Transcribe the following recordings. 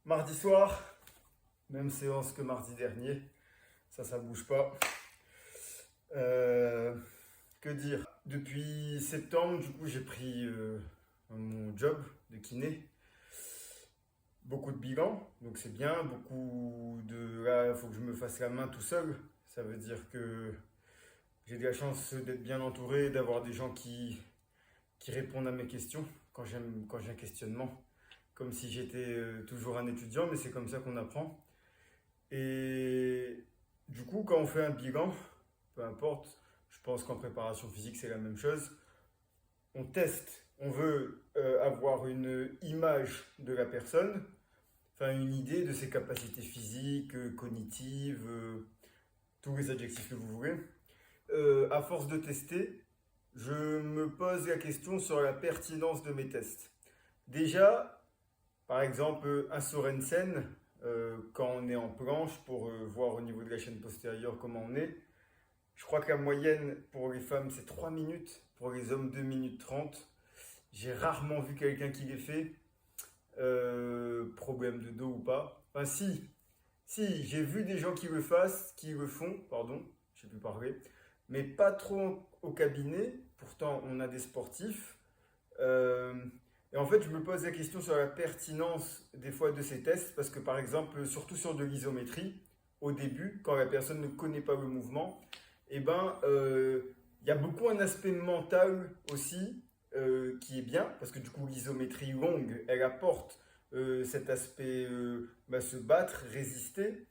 Mardi soir, même séance que mardi dernier, ça bouge pas. Euh, que dire? Depuis septembre, du coup, j'ai pris mon job de kiné. Beaucoup de bilans, donc c'est bien. Beaucoup de. Là, il faut que je me fasse la main tout seul. Ça veut dire que j'ai de la chance d'être bien entouré, d'avoir des gens qui répondent à mes questions quand j'ai un questionnement. Comme si j'étais toujours un étudiant, mais c'est comme ça qu'on apprend. Et du coup, quand on fait un bilan, peu importe, je pense qu'en préparation physique, c'est la même chose. On teste, on veut avoir une image de la personne, enfin une idée de ses capacités physiques, cognitives, tous les adjectifs que vous voulez. À force de tester, je me pose la question sur la pertinence de mes tests. Déjà, par exemple, un Sorensen, quand on est en planche pour voir au niveau de la chaîne postérieure comment on est, je crois que la moyenne pour les femmes c'est 3 minutes, pour les hommes 2 minutes 30. J'ai rarement vu quelqu'un qui l'ait fait. Problème de dos ou pas. Enfin si, j'ai vu des gens qui le font, pardon, je sais plus parler, mais pas trop au cabinet. Pourtant, on a des sportifs. Euh, et en fait, je me pose la question sur la pertinence des fois de ces tests, parce que par exemple, surtout sur de l'isométrie, au début, quand la personne ne connaît pas le mouvement, eh ben, il y a beaucoup un aspect mental aussi qui est bien, parce que du coup, l'isométrie longue, elle apporte cet aspect se battre, résister.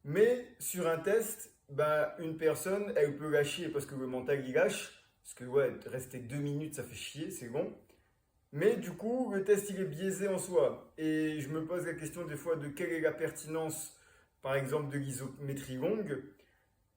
Mais sur un test, bah, une personne, elle peut lâcher parce que le mental il lâche. Parce que ouais, rester 2 minutes, ça fait chier, c'est bon. Mais du coup, le test il est biaisé en soi. Et je me pose la question des fois de quelle est la pertinence, par exemple, de l'isométrie longue,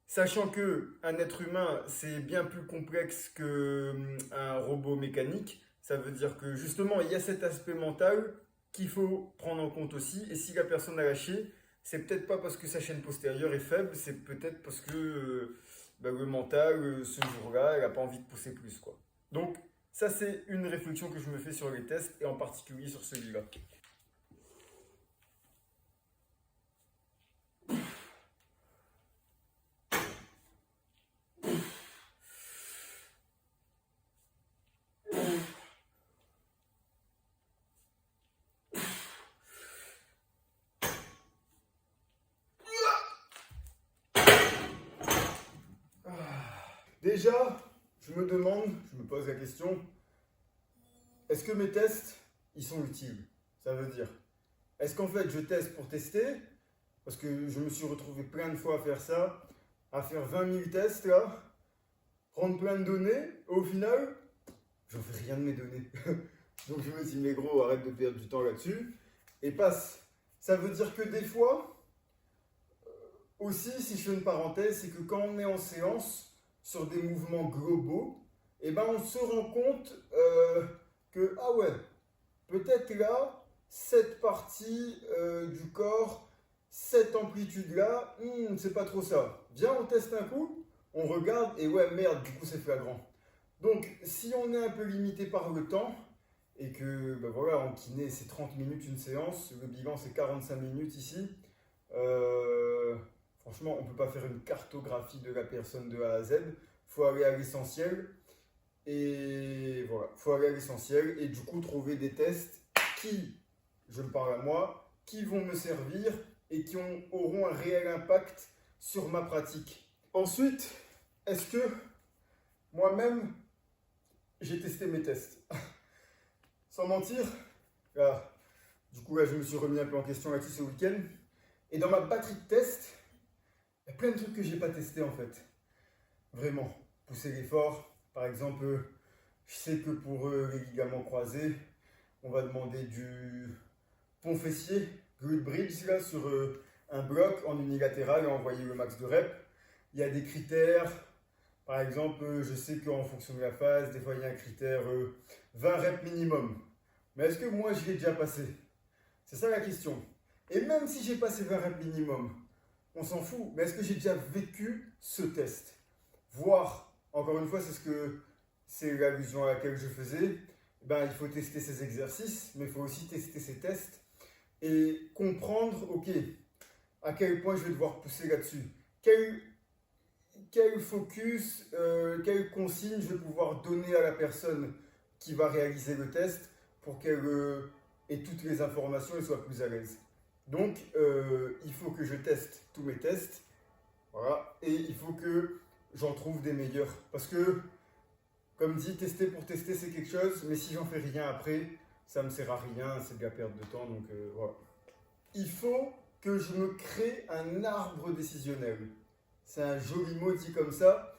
sachant que un être humain c'est bien plus complexe qu'un robot mécanique. Ça veut dire que justement il y a cet aspect mental qu'il faut prendre en compte aussi. Et si la personne a lâché, c'est peut-être pas parce que sa chaîne postérieure est faible, c'est peut-être parce que le mental, ce jour-là, elle n'a pas envie de pousser plus, quoi. Donc, ça, c'est une réflexion que je me fais sur les tests et en particulier sur celui-là. Déjà, je me pose la question, est-ce que mes tests, ils sont utiles? Ça veut dire, est-ce qu'en fait je teste pour tester? Parce que je me suis retrouvé plein de fois à faire ça, à faire 20 000 tests là, prendre plein de données, et au final, j'en fais rien de mes données. Donc je me dis, mais gros, arrête de perdre du temps là-dessus, et passe. Ça veut dire que des fois, aussi, si je fais une parenthèse, c'est que quand on est en séance sur des mouvements globaux, eh ben on se rend compte que, ah ouais, peut-être là, cette partie du corps, cette amplitude-là, c'est pas trop ça. Viens, on teste un coup, on regarde, et ouais, merde, du coup c'est flagrant. Donc, si on est un peu limité par le temps, et que, ben voilà, en kiné, c'est 30 minutes une séance, le bilan c'est 45 minutes ici, euh, franchement, on ne peut pas faire une cartographie de la personne de A à Z, il faut aller à l'essentiel, et voilà, il faut aller à l'essentiel, et du coup trouver des tests qui, je me parle à moi, qui vont me servir et qui auront un réel impact sur ma pratique. Ensuite, est-ce que moi-même, j'ai testé mes tests? Sans mentir, là, du coup, là, je me suis remis un peu en question là-dessus ce week-end. Et dans ma batterie de tests, il y a plein de trucs que j'ai pas testé en fait. Vraiment. Pousser l'effort. Par exemple, je sais que pour les ligaments croisés, on va demander du pont fessier, glute bridge là, sur un bloc en unilatéral et envoyer le max de reps. Il y a des critères. Par exemple, je sais qu'en fonction de la phase, des fois il y a un critère 20 reps minimum. Mais est-ce que moi je l'ai déjà passé? C'est ça la question. Et même si j'ai passé 20 reps minimum, on s'en fout. Mais est-ce que j'ai déjà vécu ce test? Voir, encore une fois, c'est l'allusion à laquelle je faisais. Ben, il faut tester ces exercices, mais il faut aussi tester ces tests. et comprendre, ok, à quel point je vais devoir pousser là-dessus. Quel focus, quelle consigne je vais pouvoir donner à la personne qui va réaliser le test pour qu'elle ait toutes les informations et soit plus à l'aise. Donc, il faut que je teste tous mes tests, voilà, et il faut que j'en trouve des meilleurs. Parce que, comme dit, tester pour tester, c'est quelque chose, mais si j'en fais rien après, ça ne me sert à rien, c'est de la perte de temps, donc voilà. Il faut que je me crée un arbre décisionnel. C'est un joli mot dit comme ça,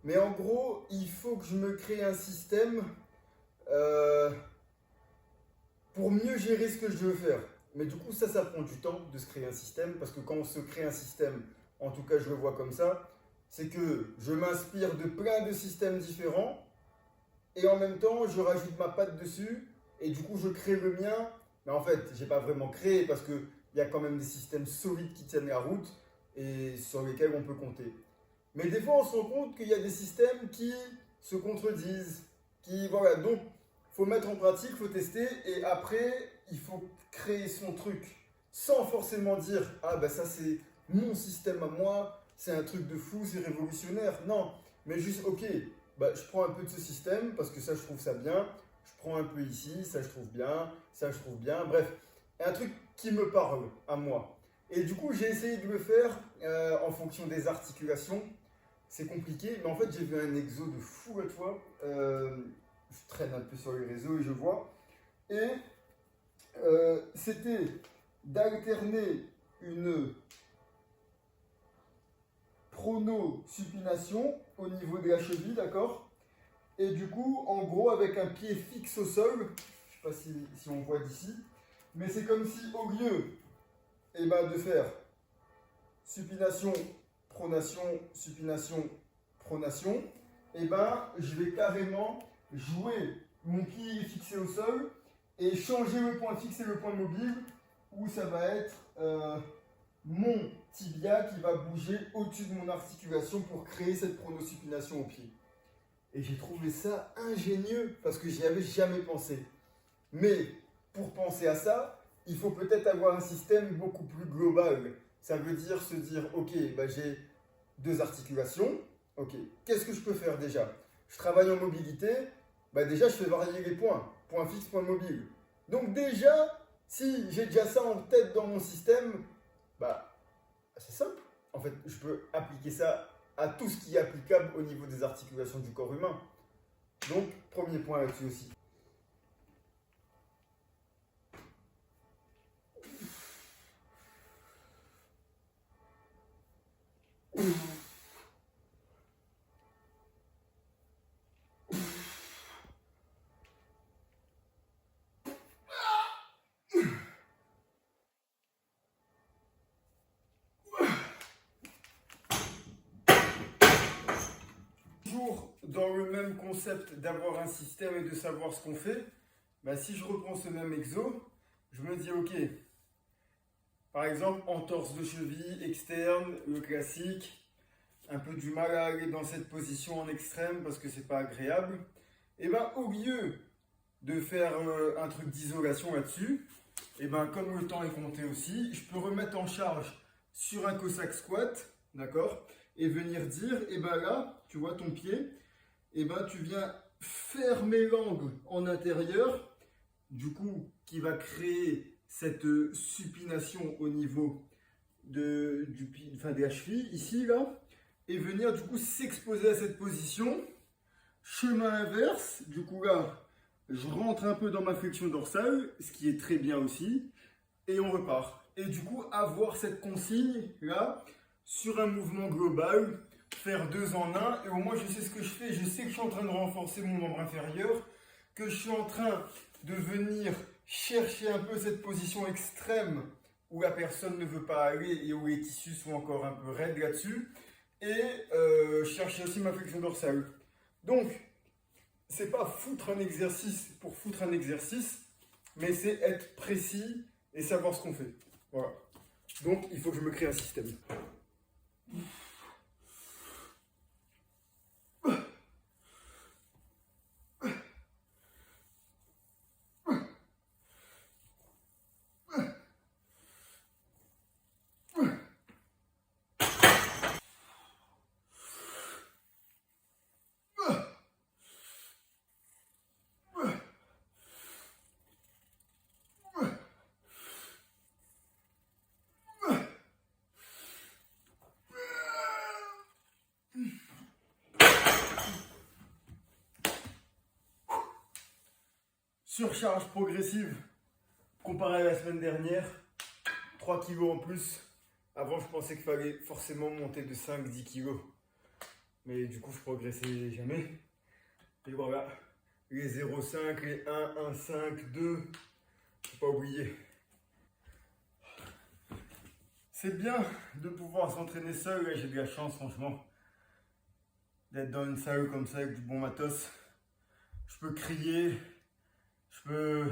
mais en gros, il faut que je me crée un système pour mieux gérer ce que je veux faire. Mais du coup, ça prend du temps de se créer un système, parce que quand on se crée un système, en tout cas je le vois comme ça, c'est que je m'inspire de plein de systèmes différents, et en même temps, je rajoute ma patte dessus, et du coup, je crée le mien. Mais en fait, j'ai pas vraiment créé, parce qu'il y a quand même des systèmes solides qui tiennent la route, et sur lesquels on peut compter. Mais des fois, on se rend compte qu'il y a des systèmes qui se contredisent, voilà. Donc, il faut mettre en pratique, il faut tester, et après, il faut créer son truc, sans forcément dire, ah ben ça c'est mon système à moi, c'est un truc de fou, c'est révolutionnaire. Non, mais juste, ok, bah, je prends un peu de ce système, parce que ça, je trouve ça bien, je prends un peu ici, ça, je trouve bien, ça, je trouve bien, bref, un truc qui me parle à moi. Et du coup, j'ai essayé de le faire en fonction des articulations. C'est compliqué, mais en fait, j'ai vu un exo de fou l'autre fois. Je traîne un peu sur les réseaux et je vois. Et c'était d'alterner une pronosupination au niveau de la cheville, d'accord? Et du coup, en gros, avec un pied fixe au sol, je ne sais pas si on voit d'ici, mais c'est comme si au lieu de faire supination, pronation, je vais carrément jouer mon pied fixé au sol et changer le point fixe et le point mobile où ça va être mon tibia qui va bouger au-dessus de mon articulation pour créer cette pronosupination au pied. Et j'ai trouvé ça ingénieux parce que j'y avais jamais pensé. Mais pour penser à ça, il faut peut-être avoir un système beaucoup plus global. Ça veut dire se dire, ok, j'ai deux articulations, ok, qu'est-ce que je peux faire déjà? Je travaille en mobilité, déjà je fais varier les points, point fixe, point mobile. Donc déjà, si j'ai déjà ça en tête dans mon système, c'est simple. En fait, je peux appliquer ça à tout ce qui est applicable au niveau des articulations du corps humain. Donc, premier point là-dessus aussi. Toujours dans le même concept d'avoir un système et de savoir ce qu'on fait, si je reprends ce même exo, je me dis ok, par exemple entorse de cheville externe, le classique, un peu du mal à aller dans cette position en extrême parce que c'est pas agréable, et au lieu de faire un truc d'isolation là-dessus, comme le temps est compté aussi, je peux remettre en charge sur un Cossack squat, d'accord, et venir dire, là, tu vois ton pied, tu viens fermer l'angle en intérieur, du coup, qui va créer cette supination au niveau de la cheville, ici, là, et venir, du coup, s'exposer à cette position. Chemin inverse, du coup, là, je rentre un peu dans ma flexion dorsale, ce qui est très bien aussi, et on repart. Et du coup, avoir cette consigne, là, sur un mouvement global, faire 2 en 1, et au moins je sais ce que je fais, je sais que je suis en train de renforcer mon membre inférieur, que je suis en train de venir chercher un peu cette position extrême où la personne ne veut pas aller et où les tissus sont encore un peu raides là-dessus, et chercher aussi ma flexion dorsale. Donc, c'est pas foutre un exercice pour foutre un exercice, mais c'est être précis et savoir ce qu'on fait. Voilà. Donc, il faut que je me crée un système. surcharge progressive comparé à la semaine dernière. 3 kilos en plus. Avant, je pensais qu'il fallait forcément monter de 5-10 kilos. Mais du coup, je progressais jamais. Et voilà, les 0,5, les 1, 1,5, 2, faut pas oublier. C'est bien de pouvoir s'entraîner seul. Là, j'ai de la chance, franchement, d'être dans une salle comme ça avec du bon matos. Je peux crier, je peux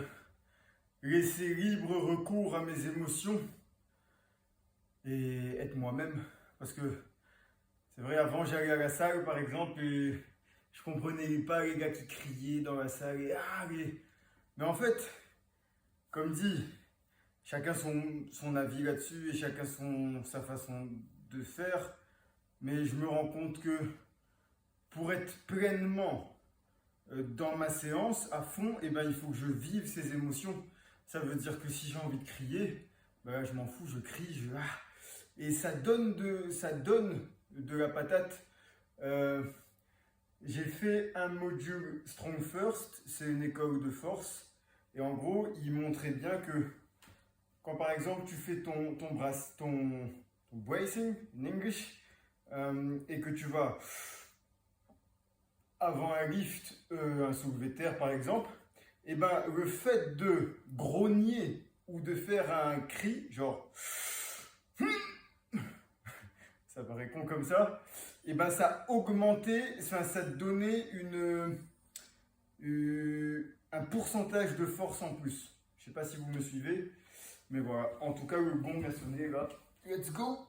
laisser libre recours à mes émotions et être moi-même. Parce que c'est vrai, avant j'allais à la salle par exemple et je comprenais pas les gars qui criaient dans la salle et mais en fait, comme dit, chacun son avis là-dessus et chacun sa façon de faire. Mais je me rends compte que pour être pleinement dans ma séance à fond, eh ben, il faut que je vive ces émotions. Ça veut dire que si j'ai envie de crier, ben, je m'en fous, je crie, et ça donne de la patate. J'ai fait un module Strong First, c'est une école de force, et en gros, il montrait bien que quand par exemple tu fais ton bracing in English, et que tu vas avant un lift, un soulevé de terre par exemple, et ben le fait de grogner ou de faire un cri, genre ça paraît con comme ça, et ben ça augmentait, ça te donnait un pourcentage de force en plus. Je sais pas si vous me suivez, mais voilà. En tout cas, le gong a sonné là. Let's go!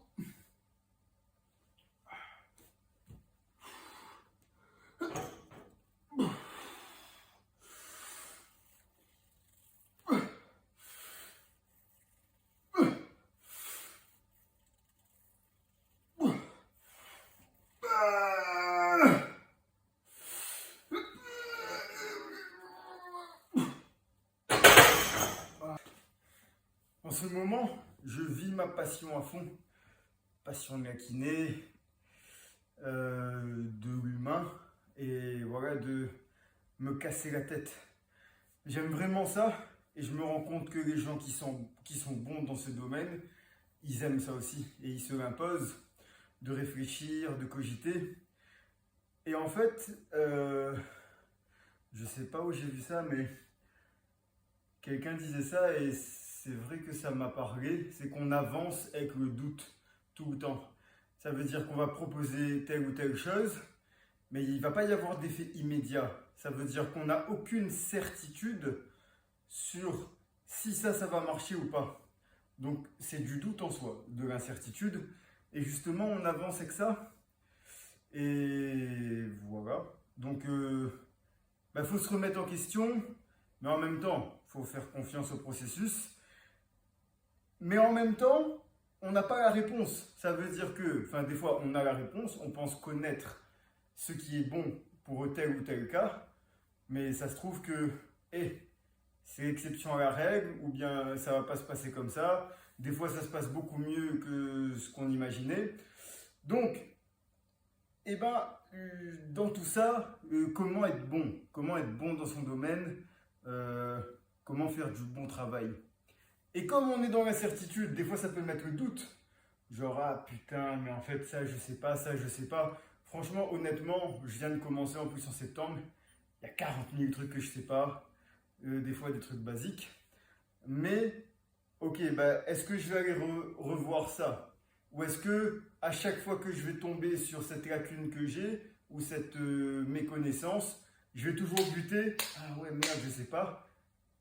En ce moment, je vis ma passion à fond. Passion de la kiné, de l'humain, et voilà, de me casser la tête. J'aime vraiment ça, et je me rends compte que les gens qui sont bons dans ce domaine, ils aiment ça aussi, et ils se l'imposent, de réfléchir, de cogiter. Et en fait, je sais pas où j'ai vu ça, mais quelqu'un disait ça, et c'est vrai que ça m'a parlé, c'est qu'on avance avec le doute tout le temps. Ça veut dire qu'on va proposer telle ou telle chose, mais il ne va pas y avoir d'effet immédiat. Ça veut dire qu'on n'a aucune certitude sur si ça va marcher ou pas. Donc c'est du doute en soi, de l'incertitude. Et justement, on avance avec ça. Et voilà. Donc, faut se remettre en question, mais en même temps, il faut faire confiance au processus. Mais en même temps, on n'a pas la réponse. Ça veut dire que, des fois, on a la réponse, on pense connaître ce qui est bon pour tel ou tel cas, mais ça se trouve que, c'est l'exception à la règle, ou bien ça va pas se passer comme ça. Des fois, ça se passe beaucoup mieux que ce qu'on imaginait. Donc, dans tout ça, comment être bon? Comment être bon dans son domaine? Comment faire du bon travail? Et comme on est dans l'incertitude, des fois ça peut mettre le doute. Genre, ah putain, mais en fait ça je sais pas, ça je sais pas. Franchement, honnêtement, je viens de commencer en plus en septembre. Il y a 40 000 trucs que je sais pas. Des fois des trucs basiques. Mais, ok, est-ce que je vais aller revoir ça? Ou est-ce que à chaque fois que je vais tomber sur cette lacune que j'ai, ou cette méconnaissance, je vais toujours buter, ah ouais merde, je sais pas.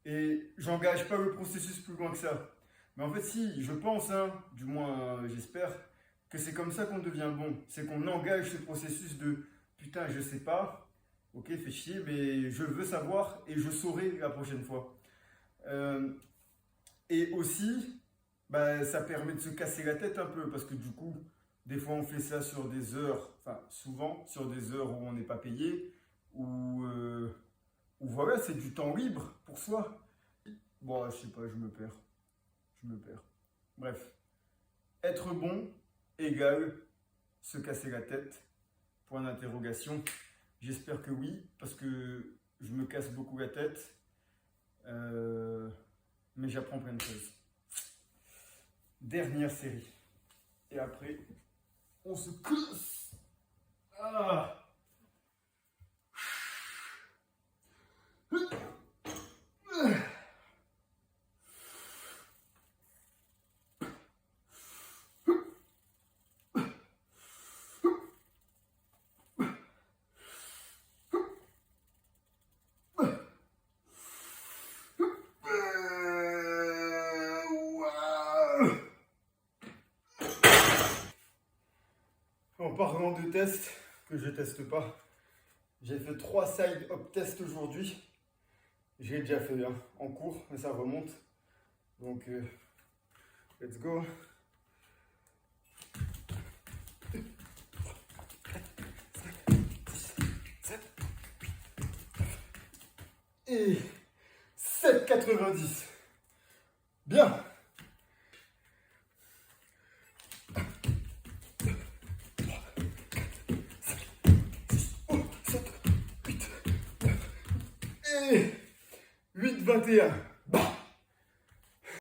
Et j'engage pas le processus plus loin que ça. Mais en fait, si, je pense, du moins j'espère, que c'est comme ça qu'on devient bon. C'est qu'on engage ce processus de putain, je sais pas, ok, fais chier, mais je veux savoir et je saurai la prochaine fois. Et aussi, ça permet de se casser la tête un peu parce que du coup, des fois on fait ça sur des heures, souvent sur des heures où on n'est pas payé, ou voilà, c'est du temps libre pour soi. Bon, je sais pas, je me perds. Bref, être bon égale se casser la tête, point d'interrogation. J'espère que oui, parce que je me casse beaucoup la tête. Mais j'apprends plein de choses. Dernière série. Et après, on se casse. Ah. En parlant de tests, que je teste pas, j'ai fait 3 side hop tests aujourd'hui. J'ai déjà fait un en cours, mais ça remonte. Donc, let's go. Et 7,90. Bien. Et 8,21.